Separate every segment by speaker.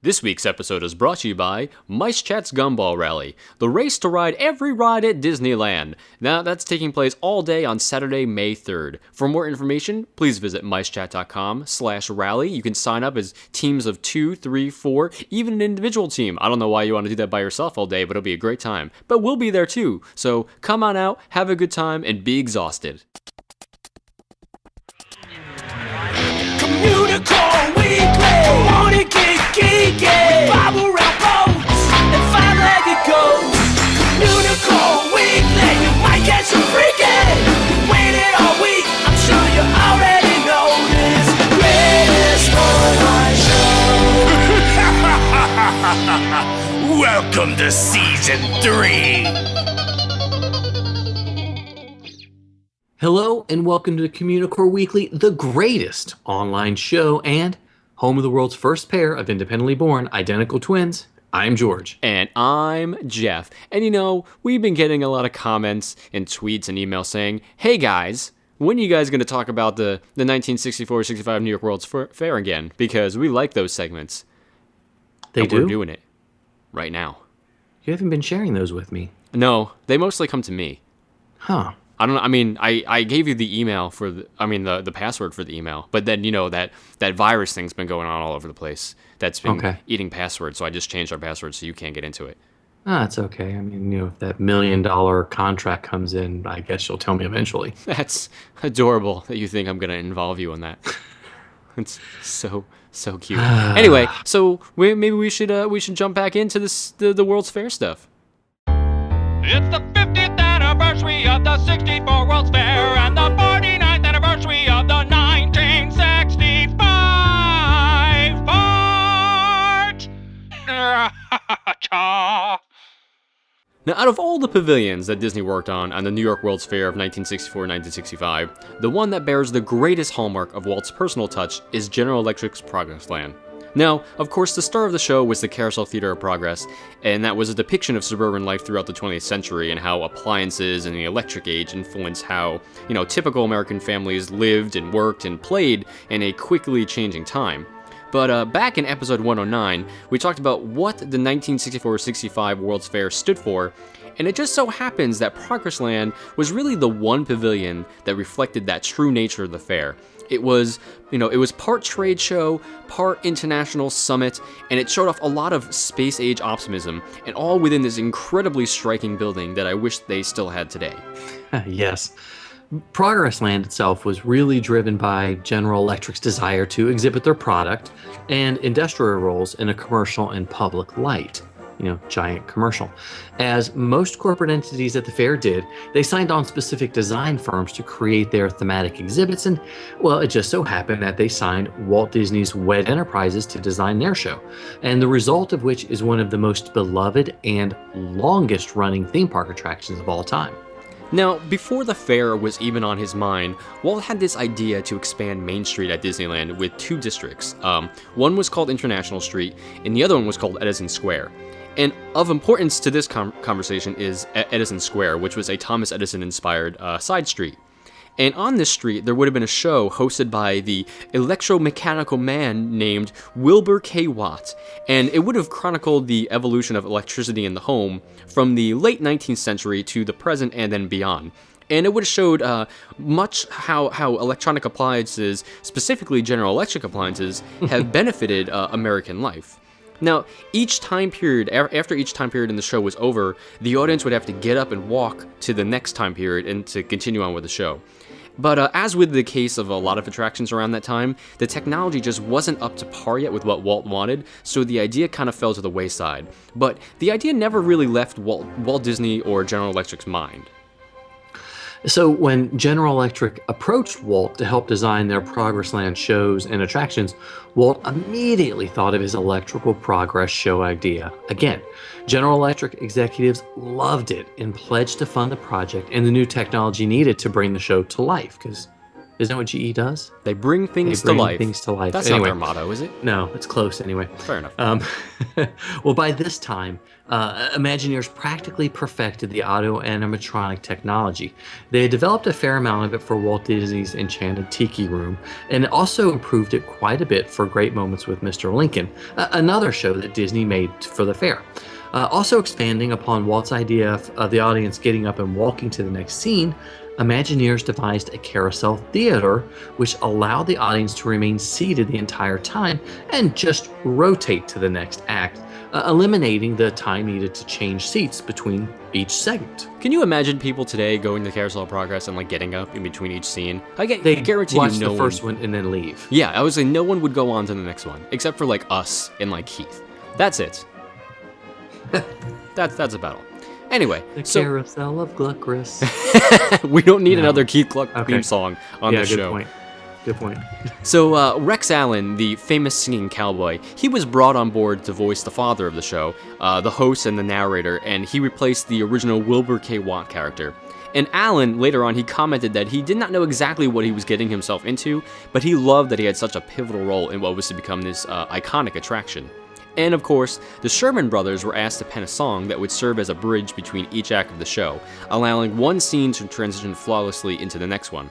Speaker 1: This week's episode is brought to you by Mice Chat's Gumball Rally, the race to ride every ride at Disneyland. Now, that's taking place all day on Saturday, May 3rd. For more information, please visit micechat.com/rally. You can sign up as teams of 2, 3, 4, even an individual team. I don't know why you want to do that by yourself all day, but it'll be a great time. But we'll be there too, so come on out, have a good time, and be exhausted.
Speaker 2: Communicore Weekly, wanna get geeky. We bob around boats and five-legged goats. Communicore Weekly, you might get some freaking. Waited all week, I'm sure you already know this. Greatest online show. Welcome to season 3.
Speaker 3: Hello and welcome to Communicore Weekly, the greatest online show and home of the world's first pair of independently born identical twins. I'm George.
Speaker 1: And I'm Jeff. And you know, we've been getting a lot of comments and tweets and emails saying, hey guys, when are you guys going to talk about the 1964-65 New York World's Fair again? Because we like those segments.
Speaker 3: They do?
Speaker 1: We're doing it right now.
Speaker 3: You haven't been sharing those with me.
Speaker 1: No, they mostly come to me.
Speaker 3: Huh.
Speaker 1: I don't know. I mean, I gave you the email for the password for the email, but then, you know, that virus thing's been going on all over the place. That's been eating passwords, so I just changed our password so you can't get into it.
Speaker 3: Ah, it's okay. I mean, you know, if that $1 million contract comes in, I guess you'll tell me eventually.
Speaker 1: That's adorable that you think I'm going to involve you in that. It's so cute. Anyway, so maybe we should jump back into the World's Fair stuff.
Speaker 4: It's the 50th anniversary of the 64 World's Fair and the 49th anniversary of the 1965 part.
Speaker 1: Now, out of all the pavilions that Disney worked on the New York World's Fair of 1964-1965, the one that bears the greatest hallmark of Walt's personal touch is General Electric's Progressland. Now, of course, the star of the show was the Carousel Theater of Progress, and that was a depiction of suburban life throughout the 20th century and how appliances and the electric age influenced how, you know, typical American families lived and worked and played in a quickly changing time. But back in episode 109, we talked about what the 1964-65 World's Fair stood for, and it just so happens that Progressland was really the one pavilion that reflected that true nature of the fair. It was part trade show, part international summit, and it showed off a lot of space age optimism, and all within this incredibly striking building that I wish they still had today.
Speaker 3: Yes. Progressland itself was really driven by General Electric's desire to exhibit their product and industrial roles in a commercial and public light. You know, giant commercial. As most corporate entities at the fair did, they signed on specific design firms to create their thematic exhibits, and, well, it just so happened that they signed Walt Disney's WED Enterprises to design their show, and the result of which is one of the most beloved and longest-running theme park attractions of all time.
Speaker 1: Now, before the fair was even on his mind, Walt had this idea to expand Main Street at Disneyland with two districts. One was called International Street, and the other one was called Edison Square. And of importance to this conversation is Edison Square, which was a Thomas Edison-inspired side street. And on this street, there would have been a show hosted by the electromechanical man named Wilbur K. Watt, and it would have chronicled the evolution of electricity in the home from the late 19th century to the present and then beyond. And it would have showed much how electronic appliances, specifically General Electric appliances, have benefited American life. Now, each time period, after each time period in the show was over, the audience would have to get up and walk to the next time period and to continue on with the show. But as with the case of a lot of attractions around that time, the technology just wasn't up to par yet with what Walt wanted, so the idea kind of fell to the wayside. But the idea never really left Walt Disney or General Electric's mind.
Speaker 3: So when General Electric approached Walt to help design their Progressland shows and attractions, Walt immediately thought of his electrical progress show idea. Again, General Electric executives loved it and pledged to fund the project and the new technology needed to bring the show to life, because Isn't that what GE does?
Speaker 1: They bring
Speaker 3: They
Speaker 1: things
Speaker 3: bring
Speaker 1: to life.
Speaker 3: things to life.
Speaker 1: That's
Speaker 3: Anyway.
Speaker 1: not their motto, is it?
Speaker 3: No, it's close anyway.
Speaker 1: Fair enough.
Speaker 3: Well, by this time, Imagineers practically perfected the audio animatronic technology. They had developed a fair amount of it for Walt Disney's Enchanted Tiki Room, and also improved it quite a bit for Great Moments with Mr. Lincoln, another show that Disney made for the fair. Also expanding upon Walt's idea of the audience getting up and walking to the next scene, Imagineers devised a carousel theater, which allowed the audience to remain seated the entire time and just rotate to the next act, eliminating the time needed to change seats between each segment.
Speaker 1: Can you imagine people today going to Carousel of Progress and like getting up in between each scene? I
Speaker 3: They
Speaker 1: guarantee
Speaker 3: watch
Speaker 1: you no
Speaker 3: the first one and then leave.
Speaker 1: Yeah, I would say no one would go on to the next one, except for like us and like Keith. That's it. That's about all. Anyway,
Speaker 3: The
Speaker 1: so
Speaker 3: carousel of Gluckris.
Speaker 1: we don't need
Speaker 3: No.
Speaker 1: another Keith Gluck
Speaker 3: Okay.
Speaker 1: theme song on
Speaker 3: Yeah,
Speaker 1: the
Speaker 3: good
Speaker 1: show.
Speaker 3: point. Good point.
Speaker 1: So Rex Allen, the famous singing cowboy, he was brought on board to voice the father of the show, the host and the narrator, and he replaced the original Wilbur K. Watt character. And Allen, later on, he commented that he did not know exactly what he was getting himself into, but he loved that he had such a pivotal role in what was to become this iconic attraction. And of course, the Sherman Brothers were asked to pen a song that would serve as a bridge between each act of the show, allowing one scene to transition flawlessly into the next one.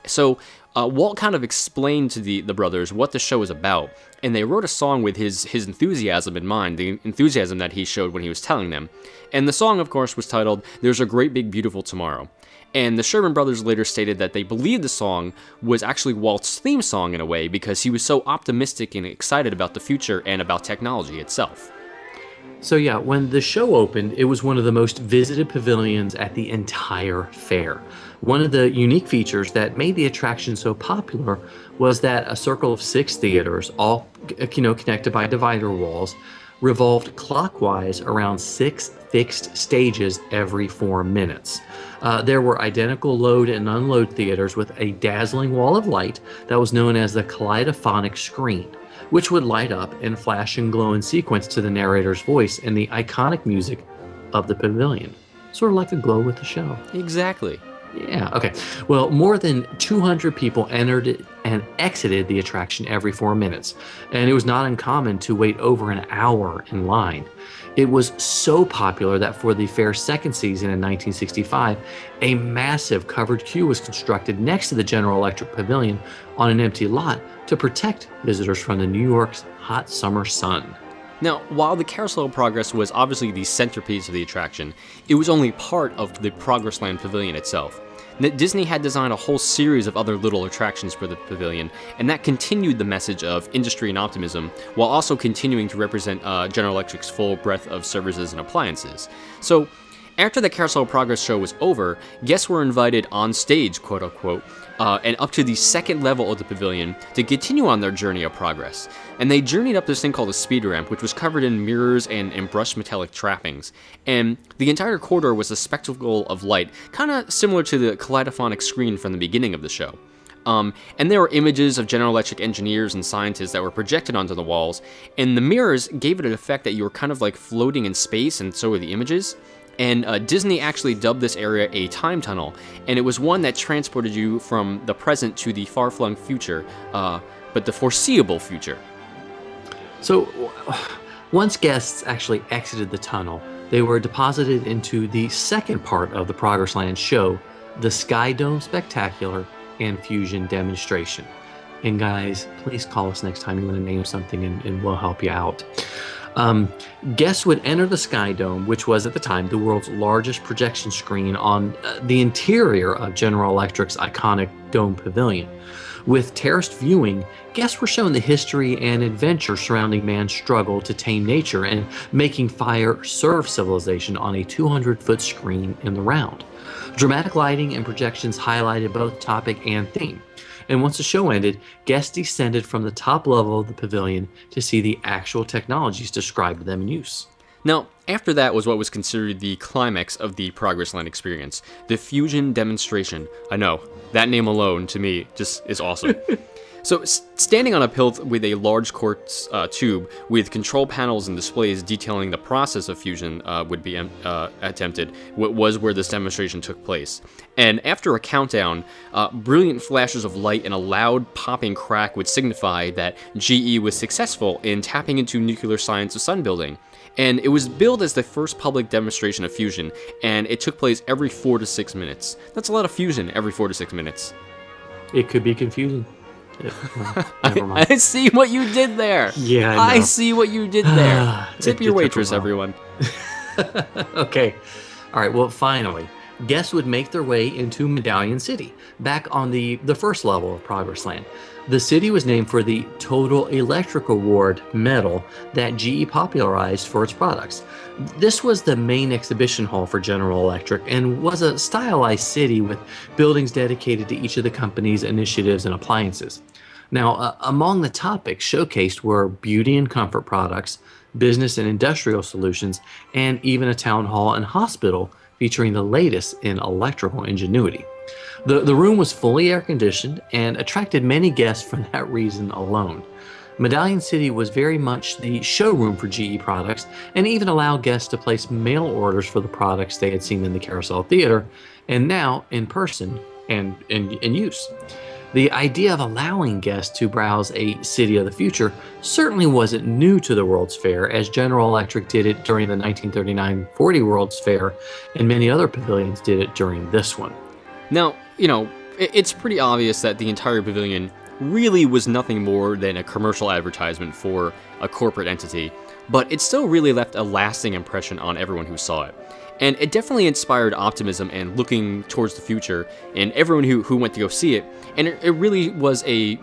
Speaker 1: So Walt kind of explained to the brothers what the show is about, and they wrote a song with his enthusiasm in mind, the enthusiasm that he showed when he was telling them. And the song, of course, was titled There's a Great Big Beautiful Tomorrow. And the Sherman Brothers later stated that they believed the song was actually Walt's theme song in a way because he was so optimistic and excited about the future and about technology itself.
Speaker 3: So yeah, when the show opened, it was one of the most visited pavilions at the entire fair. One of the unique features that made the attraction so popular was that a circle of 6 theaters, all connected by divider walls, revolved clockwise around 6 fixed stages every 4 minutes. There were identical load and unload theaters with a dazzling wall of light that was known as the kaleidophonic screen, which would light up and flash and glow in sequence to the narrator's voice and the iconic music of the pavilion. Sort of like a glow with the show.
Speaker 1: Exactly.
Speaker 3: Yeah, okay. Well, more than 200 people entered and exited the attraction every 4 minutes, and it was not uncommon to wait over an hour in line. It was so popular that for the fair's second season in 1965, a massive covered queue was constructed next to the General Electric Pavilion on an empty lot to protect visitors from the New York's hot summer sun.
Speaker 1: Now, while the Carousel of Progress was obviously the centerpiece of the attraction, it was only part of the Progressland Pavilion itself. Disney had designed a whole series of other little attractions for the pavilion, and that continued the message of industry and optimism, while also continuing to represent General Electric's full breadth of services and appliances. So, after the Carousel of Progress show was over, guests were invited on stage, quote unquote, and up to the second level of the pavilion to continue on their journey of progress. And they journeyed up this thing called a speed ramp, which was covered in mirrors and brushed metallic trappings. And the entire corridor was a spectacle of light, kind of similar to the kaleidophonic screen from the beginning of the show. And there were images of General Electric engineers and scientists that were projected onto the walls, and the mirrors gave it an effect that you were kind of like floating in space, and so were the images. And Disney actually dubbed this area a time tunnel, and it was one that transported you from the present to the far-flung future, but the foreseeable future.
Speaker 3: So, once guests actually exited the tunnel, they were deposited into the second part of the Progressland show, the Sky Dome Spectacular and Fusion Demonstration. And guys, please call us next time you want to name something and we'll help you out. Guests would enter the Sky Dome, which was at the time the world's largest projection screen on the interior of General Electric's iconic Dome Pavilion. With terraced viewing, guests were shown the history and adventure surrounding man's struggle to tame nature and making fire serve civilization on a 200-foot screen in the round. Dramatic lighting and projections highlighted both topic and theme. And once the show ended, guests descended from the top level of the pavilion to see the actual technologies described to them in use.
Speaker 1: Now, after that was what was considered the climax of the Progressland experience, the Fusion Demonstration. I know, that name alone, to me, just is awesome. So, standing on a plinth with a large quartz tube with control panels and displays detailing the process of fusion would be attempted, was where this demonstration took place. And after a countdown, brilliant flashes of light and a loud popping crack would signify that GE was successful in tapping into nuclear science of sun building. And it was billed as the first public demonstration of fusion, and it took place every 4 to 6 minutes. That's a lot of fusion every 4 to 6 minutes.
Speaker 3: It could be confusing. Never mind.
Speaker 1: I see what you did there.
Speaker 3: Yeah,
Speaker 1: I see what you did there. Tip your waitress, everyone.
Speaker 3: Okay. All right. Well, finally, guests would make their way into Medallion City, back on the first level of Progressland. The city was named for the Total Electric Award medal that GE popularized for its products. This was the main exhibition hall for General Electric and was a stylized city with buildings dedicated to each of the company's initiatives and appliances. Now, among the topics showcased were beauty and comfort products, business and industrial solutions, and even a town hall and hospital featuring the latest in electrical ingenuity. The room was fully air-conditioned and attracted many guests for that reason alone. Medallion City was very much the showroom for GE products and even allowed guests to place mail orders for the products they had seen in the Carousel Theater and now in person and in use. The idea of allowing guests to browse a city of the future certainly wasn't new to the World's Fair, as General Electric did it during the 1939-40 World's Fair, and many other pavilions did it during this one.
Speaker 1: Now, it's pretty obvious that the entire pavilion really was nothing more than a commercial advertisement for a corporate entity, but it still really left a lasting impression on everyone who saw it. And it definitely inspired optimism and looking towards the future in everyone who went to go see it. And it really was a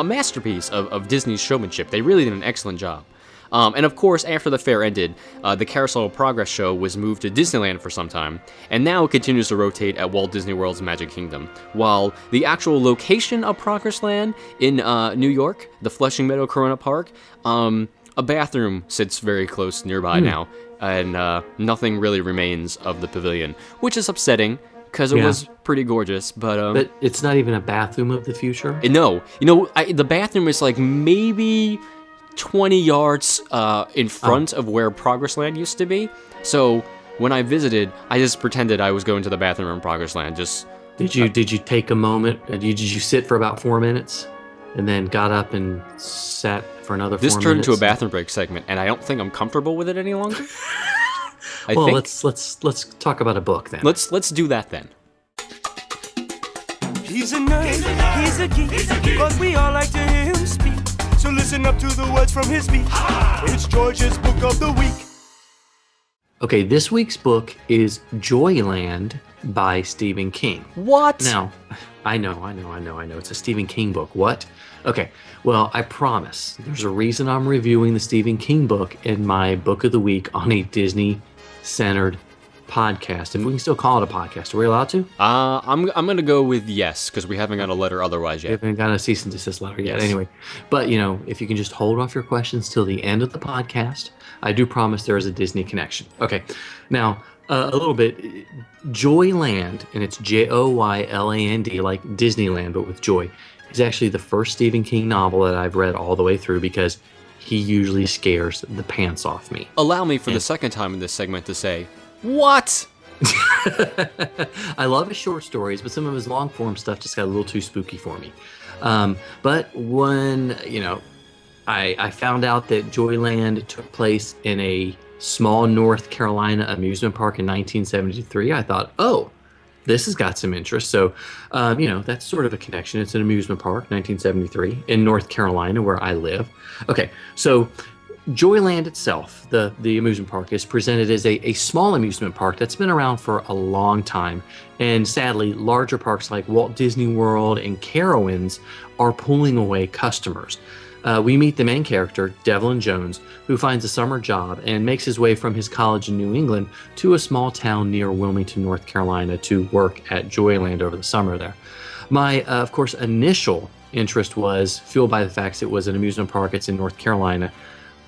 Speaker 1: masterpiece of Disney's showmanship. They really did an excellent job. And of course, after the fair ended, the Carousel of Progress show was moved to Disneyland for some time, and now it continues to rotate at Walt Disney World's Magic Kingdom, while the actual location of Progressland in New York, the Flushing Meadow Corona Park, a bathroom sits very close nearby now, and nothing really remains of the pavilion, which is upsetting, because it was pretty gorgeous,
Speaker 3: but it's not even a bathroom of the future?
Speaker 1: No. The bathroom is like maybe 20 yards in front of where Progressland used to be. So when I visited, I just pretended I was going to the bathroom in Progressland.
Speaker 3: Did you take a moment? Did you sit for about 4 minutes, and then got up and sat for another 4 minutes?
Speaker 1: This turned into a bathroom break segment, and I don't think I'm comfortable with it any longer.
Speaker 3: Let's talk about a book then.
Speaker 1: Let's do that then.
Speaker 2: He's a nerd, he's a geek, but we all like to hear him speak. So listen up to the words from his speech. It's George's Book of the Week.
Speaker 3: Okay, this week's book is Joyland by Stephen King.
Speaker 1: What?
Speaker 3: Now, I know. It's a Stephen King book. What? Okay, well, I promise. There's a reason I'm reviewing the Stephen King book in my Book of the Week on a Disney-centered podcast, and we can still call it a podcast. Are we allowed to?
Speaker 1: I'm gonna go with yes, because we haven't got a letter otherwise yet.
Speaker 3: We haven't got a cease and desist letter yet.
Speaker 1: Yes.
Speaker 3: Anyway, but if you can just hold off your questions till the end of the podcast, I do promise there is a Disney connection. Okay, now a little bit. Joyland, and it's Joyland, like Disneyland, but with joy, is actually the first Stephen King novel that I've read all the way through, because he usually scares the pants off me.
Speaker 1: Allow me for the second time in this segment to say, what?
Speaker 3: I love his short stories, but some of his long form stuff just got a little too spooky for me. But when, I found out that Joyland took place in a small North Carolina amusement park in 1973, I thought, oh, this has got some interest. So, that's sort of a connection. It's an amusement park, 1973, in North Carolina, where I live. Okay, so Joyland itself, the amusement park, is presented as a small amusement park that's been around for a long time. And sadly, larger parks like Walt Disney World and Carowinds are pulling away customers. We meet the main character, Devlin Jones, who finds a summer job and makes his way from his college in New England to a small town near Wilmington, North Carolina, to work at Joyland over the summer there. My, of course, initial interest was fueled by the fact it was an amusement park. It's in North Carolina.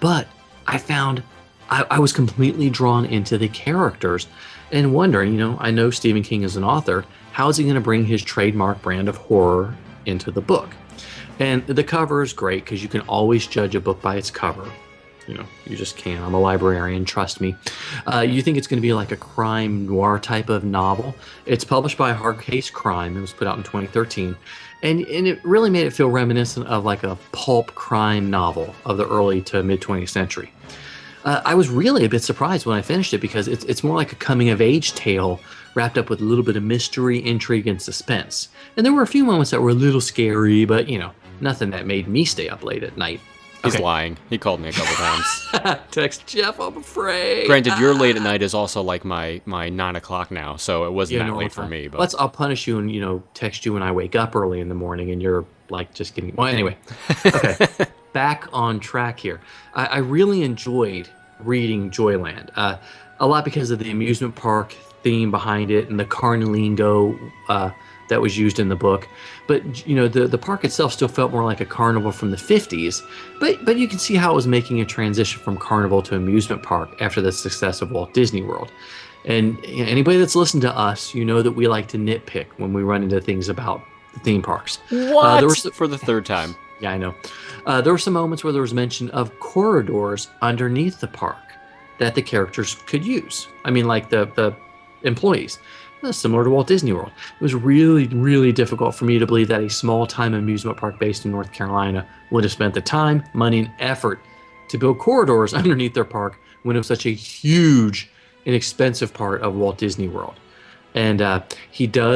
Speaker 3: But I found I was completely drawn into the characters and wondering, I know Stephen King is an author. How is he going to bring his trademark brand of horror into the book? And the cover is great because you can always judge a book by its cover. You just can. I'm a librarian, trust me. You think it's going to be like a crime noir type of novel. It's published by Hard Case Crime. It was put out in 2013. And it really made it feel reminiscent of like a pulp crime novel of the early to mid 20th century. I was really a bit surprised when I finished it because it's more like a coming-of-age tale wrapped up with a little bit of mystery, intrigue, and suspense. And there were a few moments that were a little scary, but, nothing that made me stay up late at night.
Speaker 1: He's lying. He called me a couple times.
Speaker 3: Text Jeff, I'm afraid.
Speaker 1: Granted, your late at night is also like my 9 o'clock now, so it wasn't that late for me. But
Speaker 3: I'll punish you and, text you when I wake up early in the morning and you're like just getting... Well, anyway. Okay. Back on track here. I really enjoyed reading Joyland. A lot because of the amusement park theme behind it and the carnilingo that was used in the book. But, the park itself still felt more like a carnival from the 50s. But you can see how it was making a transition from carnival to amusement park after the success of Walt Disney World. And anybody that's listened to us, that we like to nitpick when we run into things about the theme parks.
Speaker 1: What? For the third time.
Speaker 3: Yeah, I know. There were some moments where there was mention of corridors underneath the park that the characters could use. I mean, like the employees. Similar to Walt Disney World. It was really, really difficult for me to believe that a small-time amusement park based in North Carolina would have spent the time, money, and effort to build corridors underneath their park when it was such a huge and expensive part of Walt Disney World. And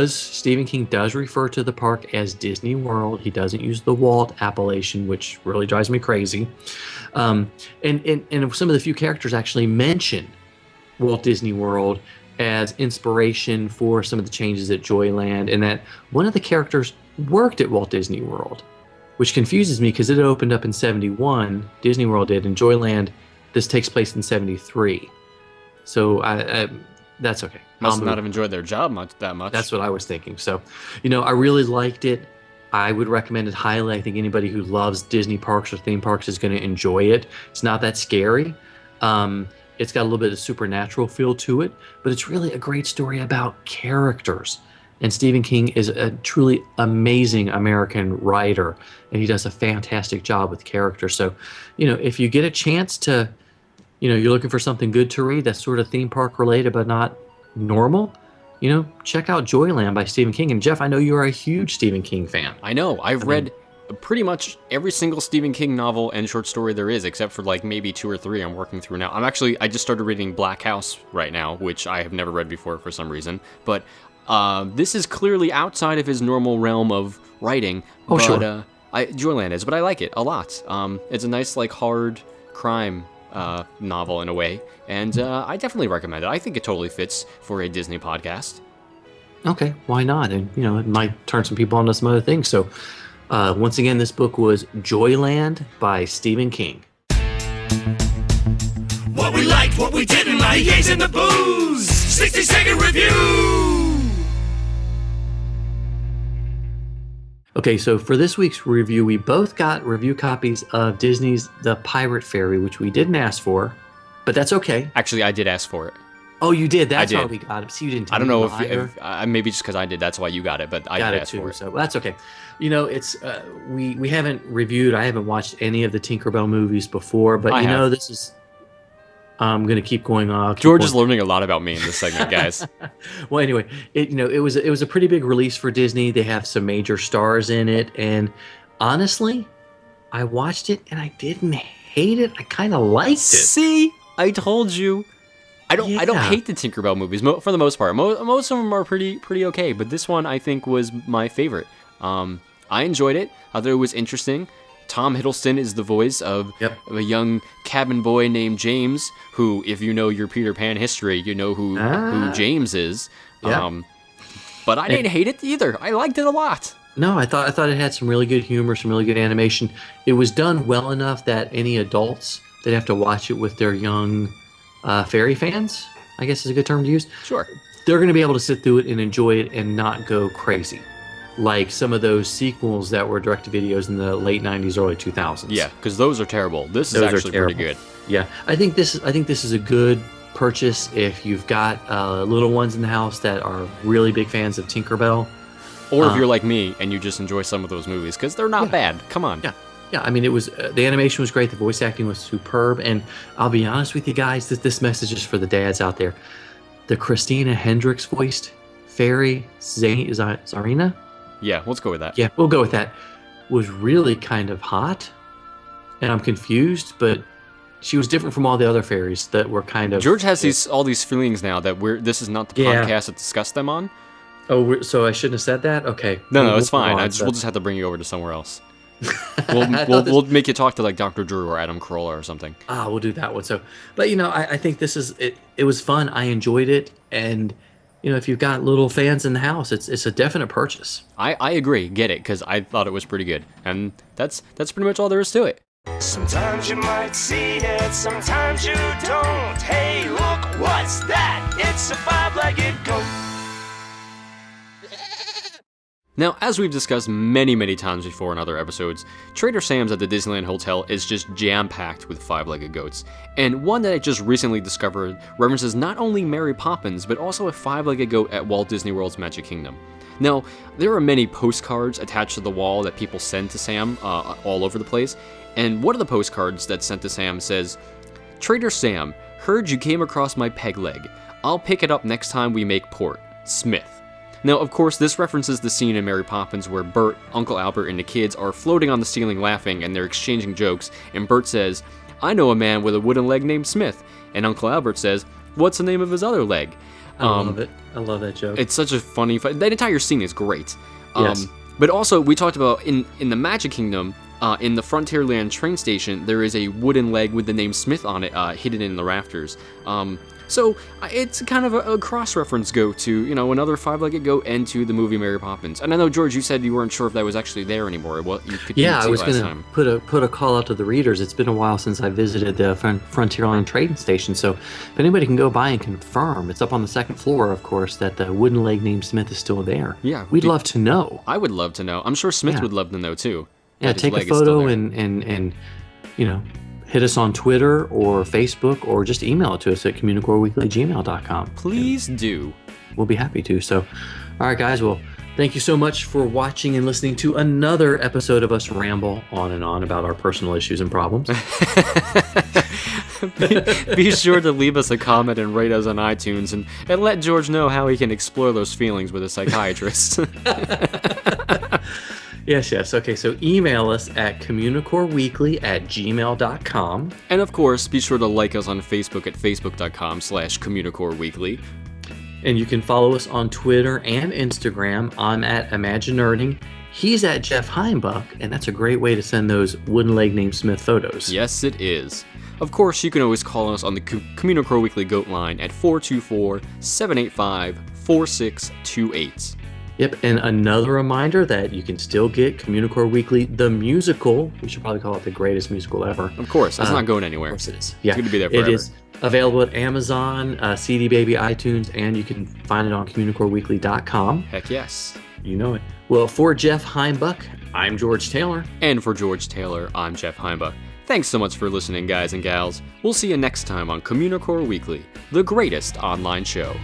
Speaker 3: Stephen King does refer to the park as Disney World. He doesn't use the Walt appellation, which really drives me crazy. And some of the few characters actually mention Walt Disney World as inspiration for some of the changes at Joyland, and that one of the characters worked at Walt Disney World, which confuses me because it opened up in 71, Disney World did, and Joyland, this takes place in 73. So that's okay.
Speaker 1: Must not have enjoyed their job that much.
Speaker 3: That's what I was thinking. So, I really liked it. I would recommend it highly. I think anybody who loves Disney parks or theme parks is going to enjoy it. It's not that scary. It's got a little bit of supernatural feel to it, but it's really a great story about characters. And Stephen King is a truly amazing American writer, and he does a fantastic job with characters. So, if you get a chance to, you're looking for something good to read that's sort of theme park related but not normal, check out Joyland by Stephen King. And Jeff, I know you're a huge Stephen King fan.
Speaker 1: I know. I've read pretty much every single Stephen King novel and short story there is, except for like maybe 2 or 3 I'm working through now. I just started reading Black House right now, which I have never read before for some reason. But this is clearly outside of his normal realm of writing.
Speaker 3: Oh,
Speaker 1: but,
Speaker 3: sure.
Speaker 1: Joyland is, but I like it a lot. It's a nice, like, hard crime novel in a way, and I definitely recommend it. I think it totally fits for a Disney podcast.
Speaker 3: Okay, why not? And, it might turn some people onto some other things. So, once again, this book was Joyland by Stephen King.
Speaker 2: What we liked, what we didn't like, Yays and the Booze, 60-second review.
Speaker 3: Okay, so for this week's review, we both got review copies of Disney's The Pirate Fairy, which we didn't ask for, but that's okay.
Speaker 1: Actually, I did ask for it.
Speaker 3: Oh, you did? That's how
Speaker 1: did.
Speaker 3: we got it. See, you didn't tell
Speaker 1: I don't
Speaker 3: me
Speaker 1: know
Speaker 3: either.
Speaker 1: if maybe just because I did, that's why you got it, but I did ask for it.
Speaker 3: So that's okay. It's we haven't reviewed. I haven't watched any of the Tinkerbell movies before, but this is. I'm gonna keep going on.
Speaker 1: George is learning a lot about me in this segment, guys.
Speaker 3: Well, anyway, it was a pretty big release for Disney. They have some major stars in it, and honestly, I watched it and I didn't hate it. I kind of liked it.
Speaker 1: See, I told you. I don't hate the Tinkerbell movies for the most part. Most of them are pretty okay, but this one I think was my favorite. I enjoyed it. I thought it was interesting. Tom Hiddleston is the voice of a young cabin boy named James, who, if you know your Peter Pan history, you know who James is.
Speaker 3: Yeah.
Speaker 1: But I didn't hate it either. I liked it a lot.
Speaker 3: No, I thought it had some really good humor, some really good animation. It was done well enough that any adults, they'd have to watch it with their young fairy fans, I guess is a good term to use.
Speaker 1: Sure.
Speaker 3: They're going to be able to sit through it and enjoy it and not go crazy, like some of those sequels that were direct-to-videos in the late 90s, early 2000s.
Speaker 1: Yeah, because those are terrible. This is actually pretty good.
Speaker 3: Yeah, I think this is a good purchase if you've got little ones in the house that are really big fans of Tinkerbell.
Speaker 1: Or if you're like me and you just enjoy some of those movies, because they're not bad. Come on.
Speaker 3: Yeah, I mean, it was the animation was great, the voice acting was superb, and I'll be honest with you guys, that this message is for the dads out there. The Christina Hendricks voiced fairy Zarina?
Speaker 1: Yeah, let's go with that.
Speaker 3: Yeah, we'll go with that. Was really kind of hot, and I'm confused, but she was different from all the other fairies that were kind of.
Speaker 1: George has all these feelings now that this is not the podcast to discuss them on.
Speaker 3: Oh, so I shouldn't have said that? Okay.
Speaker 1: No, it's fine. We'll just have to bring you over to somewhere else. We'll make you talk to like Dr. Drew or Adam Carolla or something.
Speaker 3: We'll do that one. So, but I think this is it. It was fun. I enjoyed it, and if you've got little fans in the house, it's a definite purchase.
Speaker 1: I agree. Get it, because I thought it was pretty good, and that's pretty much all there is to it.
Speaker 2: Sometimes you might see it, sometimes you don't. Hey, look, what's that? It's a five-legged goat.
Speaker 1: Now, as we've discussed many, many times before in other episodes, Trader Sam's at the Disneyland Hotel is just jam-packed with five-legged goats. And one that I just recently discovered references not only Mary Poppins, but also a five-legged goat at Walt Disney World's Magic Kingdom. Now, there are many postcards attached to the wall that people send to Sam all over the place, and one of the postcards that's sent to Sam says, "Trader Sam, heard you came across my peg leg. I'll pick it up next time we make port. Smith." Now, of course, this references the scene in Mary Poppins where Bert, Uncle Albert, and the kids are floating on the ceiling laughing and they're exchanging jokes, and Bert says, "I know a man with a wooden leg named Smith," and Uncle Albert says, "What's the name of his other leg?"
Speaker 3: I love it. I love that joke.
Speaker 1: It's such a funny... That entire scene is great.
Speaker 3: Yes.
Speaker 1: But also, we talked about in the Magic Kingdom, in the Frontierland train station, there is a wooden leg with the name Smith on it, hidden in the rafters. So it's kind of a cross-reference go to, another five-legged goat and to the movie Mary Poppins. And I know, George, you said you weren't sure if that was actually there anymore.
Speaker 3: I was going to put a call out to the readers. It's been a while since I visited the Frontierland train station, so if anybody can go by and confirm, it's up on the second floor, of course, that the wooden leg named Smith is still there.
Speaker 1: Yeah.
Speaker 3: We'd love to know.
Speaker 1: I would love to know. I'm sure Smith would love to know, too.
Speaker 3: Yeah, take a photo and hit us on Twitter or Facebook, or just email it to us at communicoreweekly@gmail.com.
Speaker 1: Please do.
Speaker 3: We'll be happy to. So, all right, guys. Well, thank you so much for watching and listening to another episode of us ramble on and on about our personal issues and problems.
Speaker 1: Be sure to leave us a comment and rate us on iTunes, and let George know how he can explore those feelings with a psychiatrist.
Speaker 3: Yes. Okay, so email us at communicoreweekly@gmail.com.
Speaker 1: And of course, be sure to like us on Facebook at facebook.com/communicoreweekly.
Speaker 3: And you can follow us on Twitter and Instagram. I'm at ImagineNerding. He's at Jeff Heimbuck, and that's a great way to send those wooden leg named Smith photos.
Speaker 1: Yes, it is. Of course, you can always call us on the Communicore Weekly Goat line at 424-785-4628.
Speaker 3: Yep, and another reminder that you can still get Communicore Weekly, the musical. We should probably call it the greatest musical ever.
Speaker 1: Of course, that's not going anywhere.
Speaker 3: Of course it is. Yeah,
Speaker 1: it's going to be there forever.
Speaker 3: It is available at Amazon, CD Baby, iTunes, and you can find it on communicoreweekly.com.
Speaker 1: Heck yes.
Speaker 3: You know it. Well, for Jeff Heimbuck, I'm George Taylor.
Speaker 1: And for George Taylor, I'm Jeff Heimbuck. Thanks so much for listening, guys and gals. We'll see you next time on Communicore Weekly, the greatest online show.